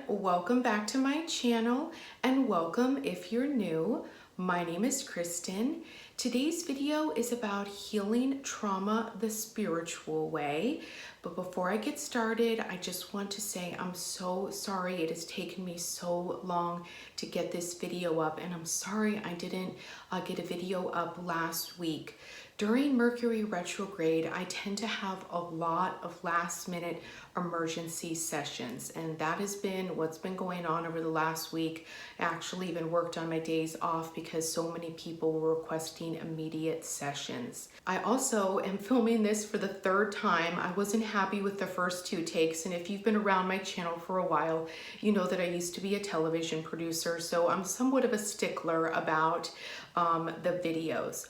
welcome back to my channel and welcome if you're new. My name is Kristen. Today's video is about healing trauma the spiritual way. But before I get started, I just want to say I'm so sorry it has taken me so long to get this video up, and I'm sorry I didn't get a video up last week. During Mercury retrograde, I tend to have a lot of last minute emergency sessions, and that has been what's been going on over the last week. I actually even worked on my days off because so many people were requesting immediate sessions. I also am filming this for the third time. I wasn't happy with the first two takes, and if you've been around my channel for a while, you know that I used to be a television producer, so I'm somewhat of a stickler about the videos.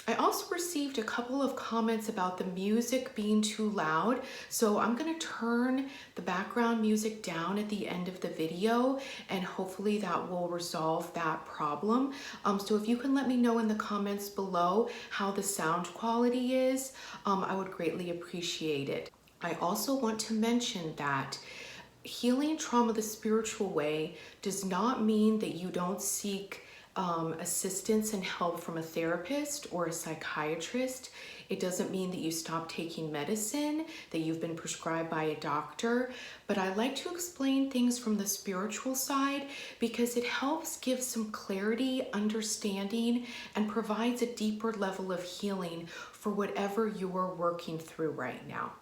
I also received a couple of comments about the music being too loud, so I'm going to turn the background music down at the end of the video, and hopefully that will resolve that problem. So if you can let me know in the comments below how the sound quality is, I would greatly appreciate it. I also want to mention that healing trauma the spiritual way does not mean that you don't seek assistance and help from a therapist or a psychiatrist. It doesn't mean that you stop taking medicine, that you've been prescribed by a doctor, but I like to explain things from the spiritual side because it helps give some clarity, understanding, and provides a deeper level of healing for whatever you're working through right now.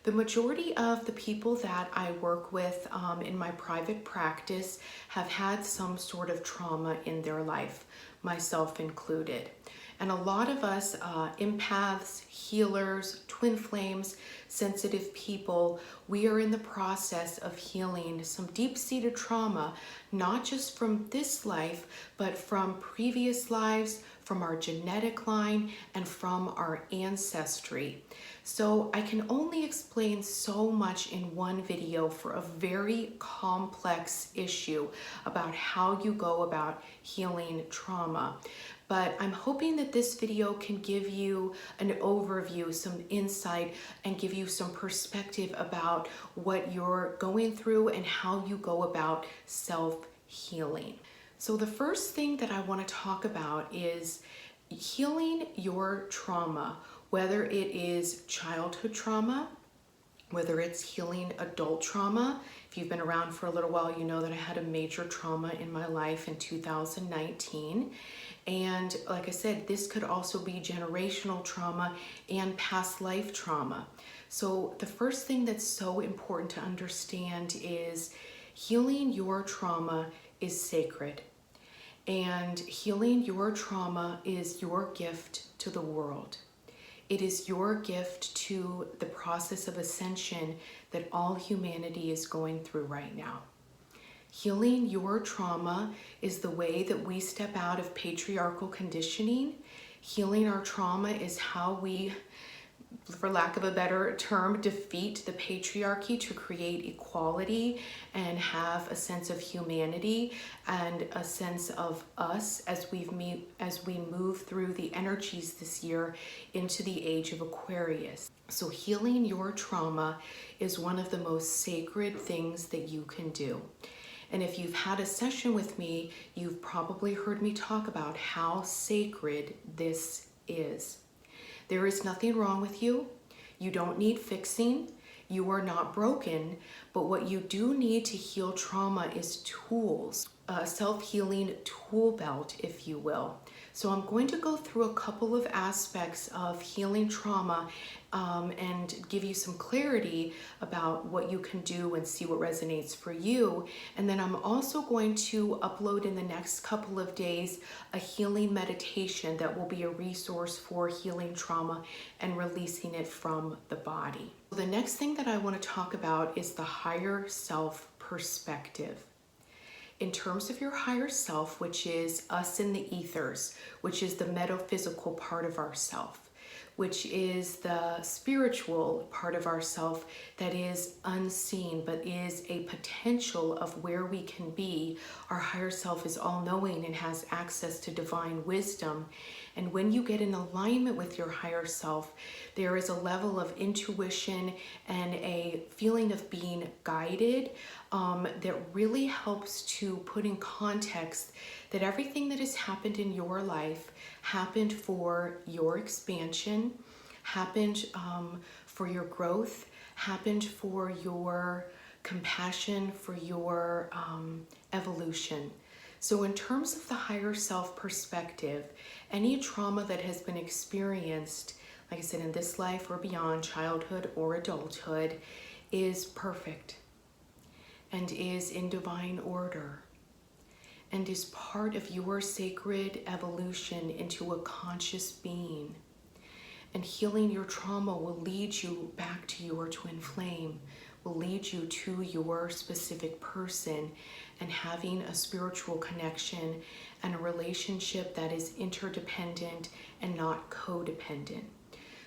The majority of the people that I work with in my private practice have had some sort of trauma in their life, myself included. And a lot of us empaths, healers, twin flames, sensitive people, we are in the process of healing some deep-seated trauma, not just from this life, but from previous lives, from our genetic line, and from our ancestry. So I can only explain so much in one video for a very complex issue about how you go about healing trauma. But I'm hoping that this video can give you an overview, some insight, and give you some perspective about what you're going through and how you go about self-healing. So the first thing that I want to talk about is healing your trauma, whether it is childhood trauma, whether it's healing adult trauma. If you've been around for a little while, you know that I had a major trauma in my life in 2019. And like I said, this could also be generational trauma and past life trauma. So the first thing that's so important to understand is healing your trauma is sacred. And healing your trauma is your gift to the world. It is your gift to the process of ascension that all humanity is going through right now. Healing your trauma is the way that we step out of patriarchal conditioning. Healing our trauma is how we, for lack of a better term, defeat the patriarchy to create equality and have a sense of humanity and a sense of us as we move through the energies this year into the age of Aquarius. So healing your trauma is one of the most sacred things that you can do. And if you've had a session with me, you've probably heard me talk about how sacred this is. There is nothing wrong with you. You don't need fixing. You are not broken. But what you do need to heal trauma is tools, a self-healing tool belt, if you will. So I'm going to go through a couple of aspects of healing trauma and give you some clarity about what you can do and see what resonates for you. And then I'm also going to upload in the next couple of days a healing meditation that will be a resource for healing trauma and releasing it from the body. The next thing that I want to talk about is the higher self perspective. In terms of your higher self, which is us in the ethers, which is the metaphysical part of ourself, which is the spiritual part of ourself that is unseen but is a potential potential of where we can be. Our higher self is all-knowing and has access to divine wisdom. And when you get in alignment with your higher self, there is a level of intuition and a feeling of being guided that really helps to put in context that everything that has happened in your life happened for your expansion, happened for your growth, happened for your compassion, for your evolution. So in terms of the higher self perspective, any trauma that has been experienced, like I said, in this life or beyond, childhood or adulthood, is perfect and is in divine order and is part of your sacred evolution into a conscious being. And healing your trauma will lead you back to your twin flame, will lead you to your specific person, and having a spiritual connection and a relationship that is interdependent and not codependent.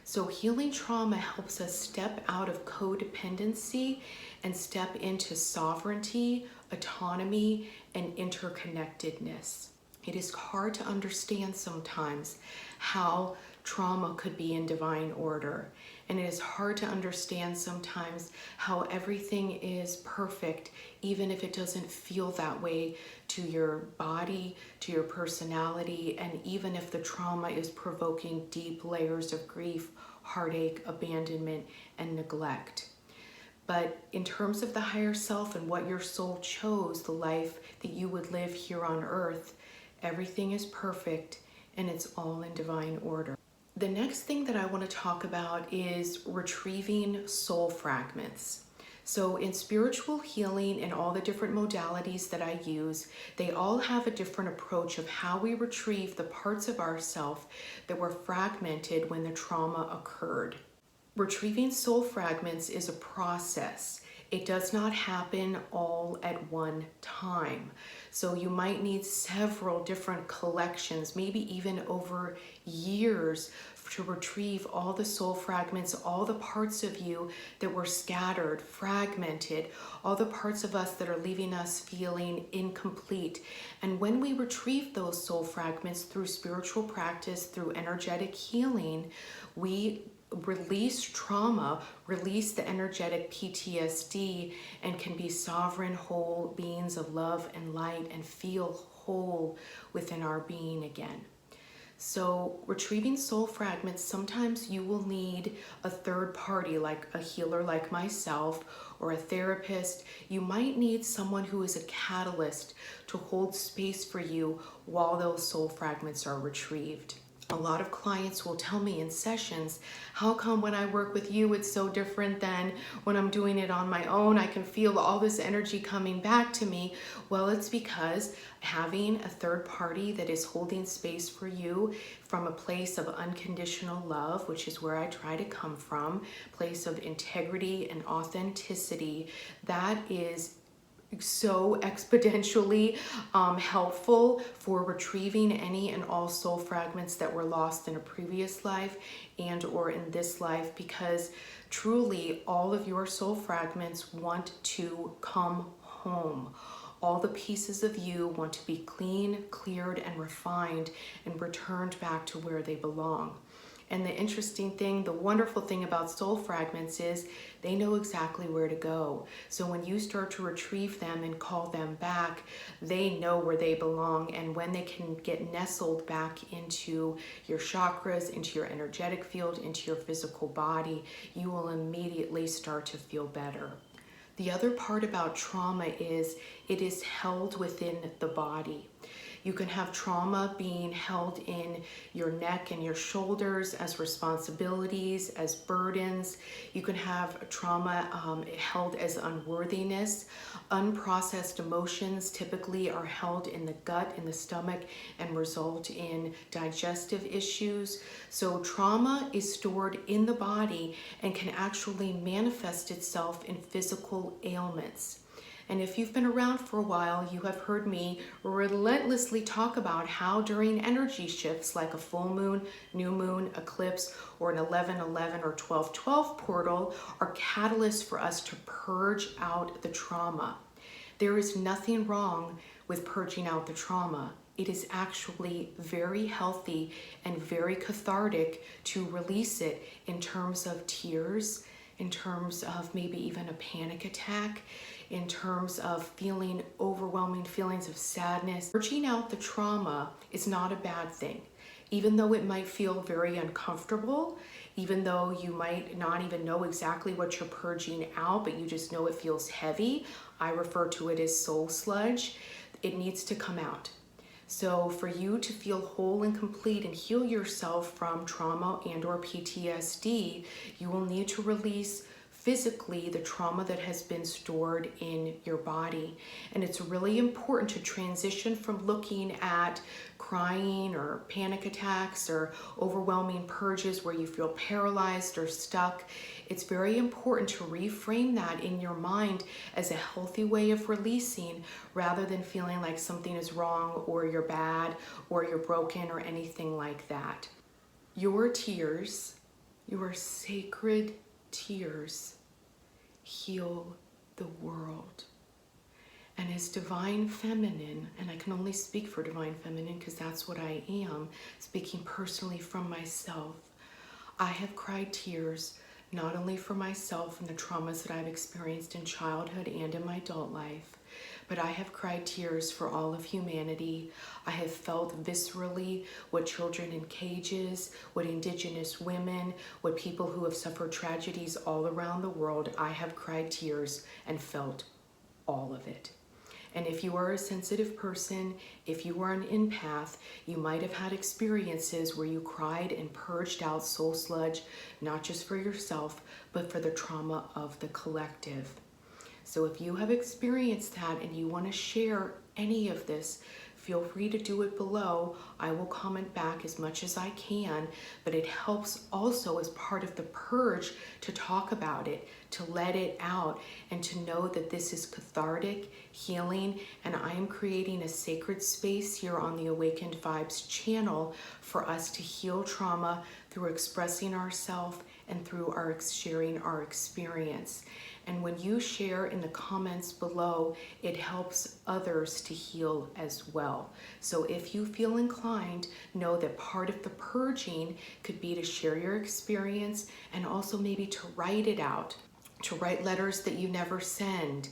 So healing trauma helps us step out of codependency and step into sovereignty, autonomy, and interconnectedness. It is hard to understand sometimes how trauma could be in divine order. And it is hard to understand sometimes how everything is perfect, even if it doesn't feel that way to your body, to your personality, and even if the trauma is provoking deep layers of grief, heartache, abandonment, and neglect. But in terms of the higher self and what your soul chose, the life that you would live here on earth, everything is perfect and it's all in divine order. The next thing that I want to talk about is retrieving soul fragments. So in spiritual healing and all the different modalities that I use, they all have a different approach of how we retrieve the parts of ourself that were fragmented when the trauma occurred. Retrieving soul fragments is a process. It does not happen all at one time. So you might need several different collections, maybe even over years, to retrieve all the soul fragments, all the parts of you that were scattered, fragmented, all the parts of us that are leaving us feeling incomplete. And when we retrieve those soul fragments through spiritual practice, through energetic healing, we release trauma, release the energetic PTSD, and can be sovereign, whole beings of love and light and feel whole within our being again. So retrieving soul fragments, sometimes you will need a third party, like a healer like myself or a therapist. You might need someone who is a catalyst to hold space for you while those soul fragments are retrieved. A lot of clients will tell me in sessions, how come when I work with you, it's so different than when I'm doing it on my own? I can feel all this energy coming back to me. Well, it's because having a third party that is holding space for you from a place of unconditional love, which is where I try to come from, place of integrity and authenticity, that is so exponentially helpful for retrieving any and all soul fragments that were lost in a previous life and or in this life, because truly all of your soul fragments want to come home. All the pieces of you want to be clean, cleared, and refined and returned back to where they belong. And the interesting thing, the wonderful thing about soul fragments is they know exactly where to go. So when you start to retrieve them and call them back, they know where they belong. And when they can get nestled back into your chakras, into your energetic field, into your physical body, you will immediately start to feel better. The other part about trauma is it is held within the body. You can have trauma being held in your neck and your shoulders as responsibilities, as burdens. You can have trauma held as unworthiness. Unprocessed emotions typically are held in the gut, in the stomach, and result in digestive issues. So trauma is stored in the body and can actually manifest itself in physical ailments. And if you've been around for a while, you have heard me relentlessly talk about how during energy shifts like a full moon, new moon, eclipse, or an 11/11 or 12/12 portal are catalysts for us to purge out the trauma. There is nothing wrong with purging out the trauma. It is actually very healthy and very cathartic to release it in terms of tears, in terms of maybe even a panic attack, in terms of feeling overwhelming feelings of sadness. Purging out the trauma is not a bad thing. Even though it might feel very uncomfortable, even though you might not even know exactly what you're purging out, but you just know it feels heavy. I refer to it as soul sludge. It needs to come out. So for you to feel whole and complete and heal yourself from trauma and or PTSD, you will need to release physically the trauma that has been stored in your body. And it's really important to transition from looking at crying or panic attacks or overwhelming purges where you feel paralyzed or stuck. It's very important to reframe that in your mind as a healthy way of releasing rather than feeling like something is wrong or you're bad or you're broken or anything like that. Your tears, your sacred tears, heal the world. And as divine feminine, and I can only speak for divine feminine because that's what I am, speaking personally from myself, I have cried tears not only for myself and the traumas that I've experienced in childhood and in my adult life, but I have cried tears for all of humanity. I have felt viscerally what children in cages, what Indigenous women, what people who have suffered tragedies all around the world. I have cried tears and felt all of it. And if you are a sensitive person, if you are an empath, you might have had experiences where you cried and purged out soul sludge, not just for yourself, but for the trauma of the collective. So if you have experienced that and you want to share any of this, feel free to do it below. I will comment back as much as I can, but it helps also as part of the purge to talk about it, to let it out, and to know that this is cathartic, healing, and I am creating a sacred space here on the Awakened Vibes channel for us to heal trauma through expressing ourselves and through our sharing our experience. And when you share in the comments below, it helps others to heal as well. So if you feel inclined, know that part of the purging could be to share your experience and also maybe to write it out, to write letters that you never send.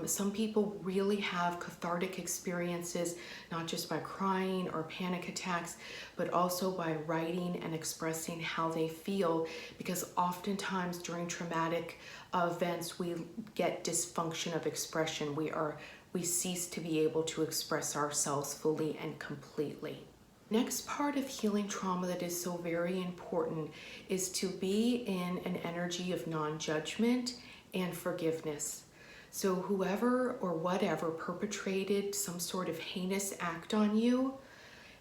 Some people really have cathartic experiences, not just by crying or panic attacks, but also by writing and expressing how they feel, because oftentimes during traumatic events, we get dysfunction of expression. We cease to be able to express ourselves fully and completely. Next part of healing trauma that is so very important is to be in an energy of non-judgment and forgiveness. So whoever or whatever perpetrated some sort of heinous act on you,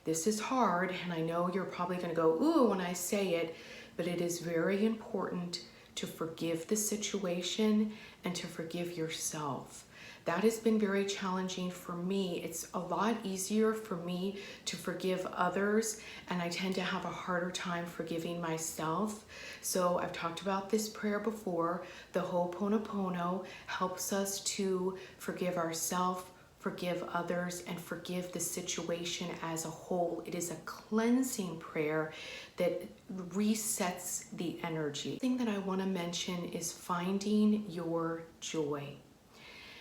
this is hard, and I know you're probably going to go, ooh, when I say it, but it is very important to forgive the situation and to forgive yourself. That has been very challenging for me. It's a lot easier for me to forgive others, and I tend to have a harder time forgiving myself. So I've talked about this prayer before. The Ho'oponopono helps us to forgive ourselves, forgive others, and forgive the situation as a whole. It is a cleansing prayer that resets the energy. The thing that I want to mention is finding your joy.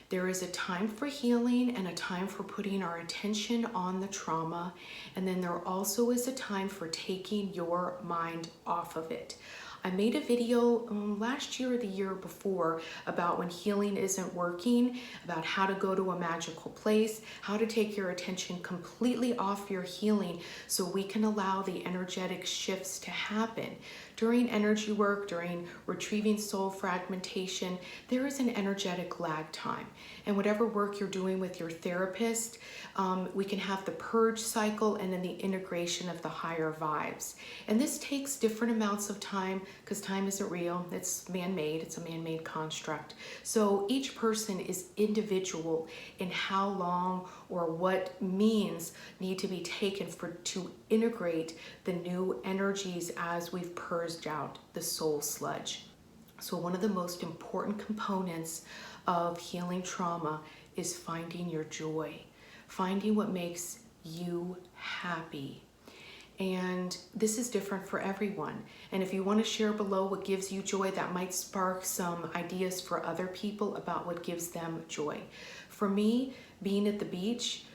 There is a time for healing and a time for putting our attention on the trauma, and then there also is a time for taking your mind off of it. I made a video last year or the year before about when healing isn't working, about how to go to a magical place, how to take your attention completely off your healing so we can allow the energetic shifts to happen. During energy work, during retrieving soul fragmentation, there is an energetic lag time. And whatever work you're doing with your therapist, we can have the purge cycle and then the integration of the higher vibes. And this takes different amounts of time because time isn't real, it's man-made, it's a man-made construct. So each person is individual in how long or what means need to be taken to integrate the new energies as we've purged out the soul sludge. So one of the most important components of healing trauma is finding your joy, finding what makes you happy. And this is different for everyone. And if you want to share below what gives you joy, that might spark some ideas for other people about what gives them joy. For me, being at the beach,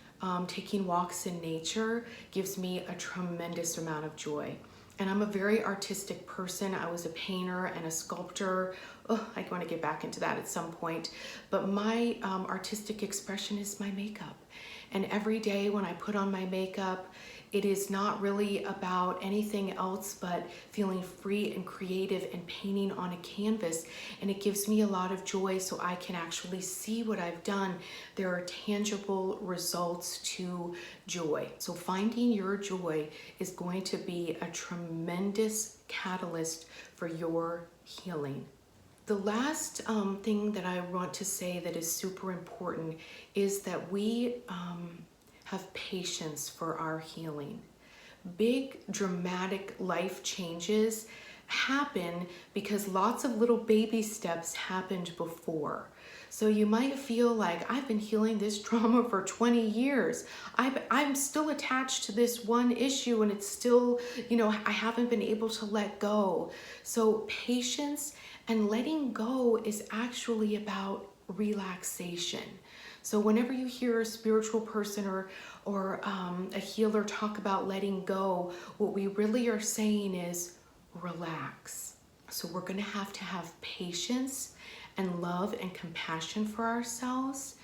taking walks in nature gives me a tremendous amount of joy. And I'm a very artistic person. I was a painter and a sculptor. Oh, I want to get back into that at some point. But my artistic expression is my makeup. And every day when I put on my makeup, it is not really about anything else but feeling free and creative and painting on a canvas. And it gives me a lot of joy so I can actually see what I've done. There are tangible results to joy. So finding your joy is going to be a tremendous catalyst for your healing. The last thing that I want to say that is super important is that we have patience for our healing. Big, dramatic life changes happen because lots of little baby steps happened before. So you might feel like, I've been healing this trauma for 20 years. I'm still attached to this one issue and it's still, I haven't been able to let go. So patience and letting go is actually about relaxation. So whenever you hear a spiritual person or a healer talk about letting go, what we really are saying is relax. So we're going to have patience and love and compassion for ourselves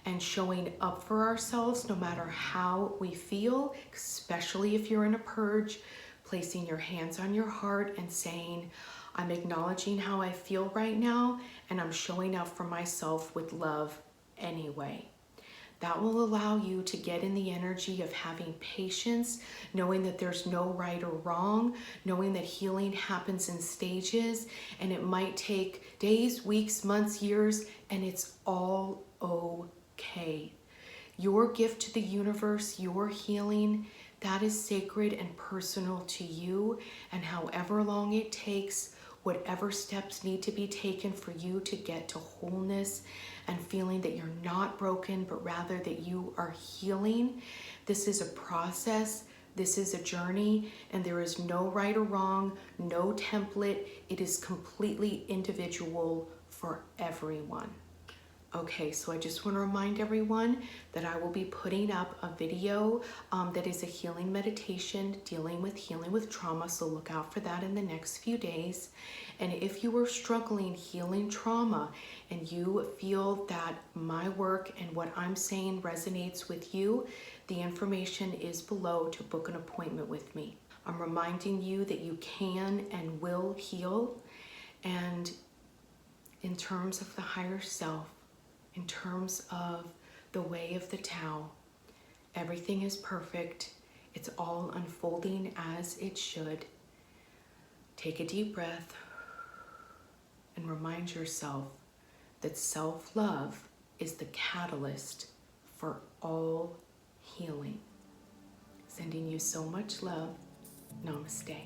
and showing up for ourselves no matter how we feel, especially if you're in a purge, placing your hands on your heart and saying, I'm acknowledging how I feel right now and I'm showing up for myself with love anyway. That will allow you to get in the energy of having patience, knowing that there's no right or wrong, knowing that healing happens in stages and it might take days, weeks, months, years, and it's all okay. Your gift to the universe, your healing, that is sacred and personal to you, and however long it takes, whatever steps need to be taken for you to get to wholeness and feeling that you're not broken, but rather that you are healing. This is a process, this is a journey, and there is no right or wrong, no template. It is completely individual for everyone. Okay, so I just want to remind everyone that I will be putting up a video that is a healing meditation dealing with healing with trauma, so look out for that in the next few days. And if you are struggling healing trauma and you feel that my work and what I'm saying resonates with you, the information is below to book an appointment with me. I'm reminding you that you can and will heal, and in terms of the higher self, in terms of the way of the Tao, everything is perfect. It's all unfolding as it should. Take a deep breath and remind yourself that self-love is the catalyst for all healing. Sending you so much love. Namaste.